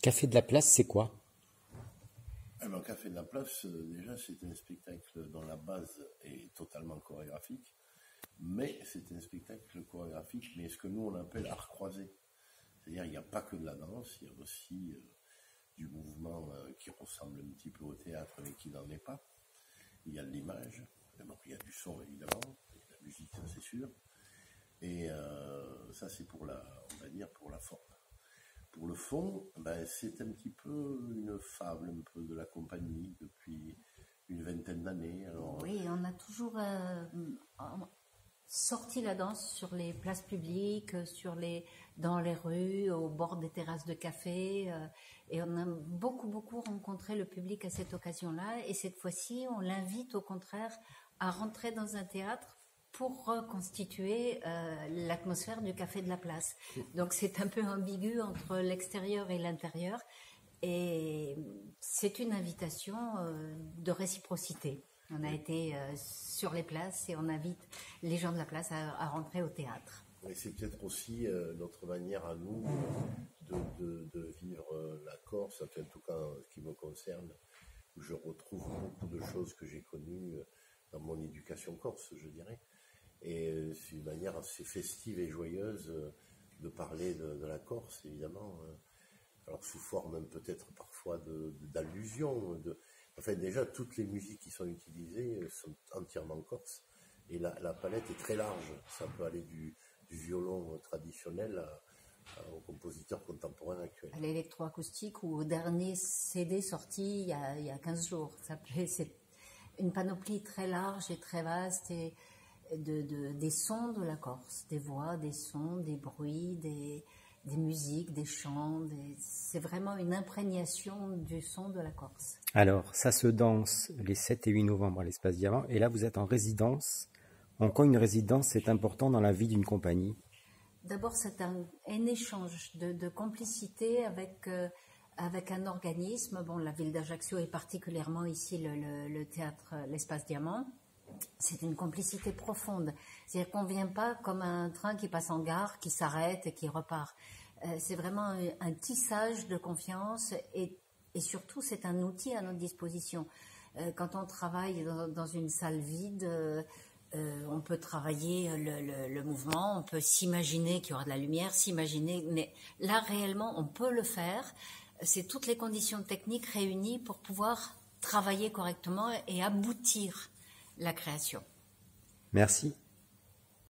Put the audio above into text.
Café de la Place, c'est quoi? Alors, Café de la Place, déjà, c'est un spectacle dont la base est totalement chorégraphique, mais c'est un spectacle chorégraphique, mais ce que nous on appelle art croisé. C'est-à-dire, il n'y a pas que de la danse, il y a aussi du mouvement qui ressemble un petit peu au théâtre, mais qui n'en est pas. Il y a de l'image, donc il y a du son évidemment, il y a de la musique, ça c'est sûr, et ça c'est pour on va dire pour la forme. Pour le fond, c'est un petit peu une fable un peu de la compagnie depuis une vingtaine d'années. Oui, on a toujours sorti la danse sur les places publiques, dans les rues, au bord des terrasses de café, et on a beaucoup rencontré le public à cette occasion-là. Et cette fois-ci, on l'invite au contraire à rentrer dans un théâtre pour reconstituer l'atmosphère du Café de la Place. Donc c'est un peu ambigu entre l'extérieur et l'intérieur, et c'est une invitation de réciprocité. On a été sur les places et on invite les gens de la place à rentrer au théâtre. Et c'est peut-être aussi notre manière à nous de vivre la Corse, en tout cas en ce qui me concerne, où je retrouve beaucoup de choses que j'ai connues dans mon éducation corse, je dirais. Et c'est une manière assez festive et joyeuse de parler de la Corse, évidemment. Alors sous forme peut-être parfois d'allusions. Enfin déjà, toutes les musiques qui sont utilisées sont entièrement corses. Et la palette est très large. Ça peut aller du violon traditionnel au compositeur contemporain actuel. À l'électroacoustique ou au dernier CD sorti il y a 15 jours. C'est une panoplie très large et très vaste et des sons de la Corse, des voix, des sons, des bruits, des musiques, des chants. C'est vraiment une imprégnation du son de la Corse. Alors, ça se danse les 7 et 8 novembre à l'Espace Diamant, et là vous êtes en résidence. En quoi une résidence est importante dans la vie d'une compagnie? D'abord, c'est un échange de complicité avec un organisme. Bon, la ville d'Ajaccio et particulièrement ici le théâtre, l'Espace Diamant. C'est une complicité profonde. C'est-à-dire qu'on ne vient pas comme un train qui passe en gare, qui s'arrête et qui repart. C'est vraiment un tissage de confiance et surtout, c'est un outil à notre disposition. Quand on travaille dans une salle vide, on peut travailler le mouvement, on peut s'imaginer qu'il y aura de la lumière, mais là, réellement, on peut le faire. C'est toutes les conditions techniques réunies pour pouvoir travailler correctement et aboutir la création. Merci.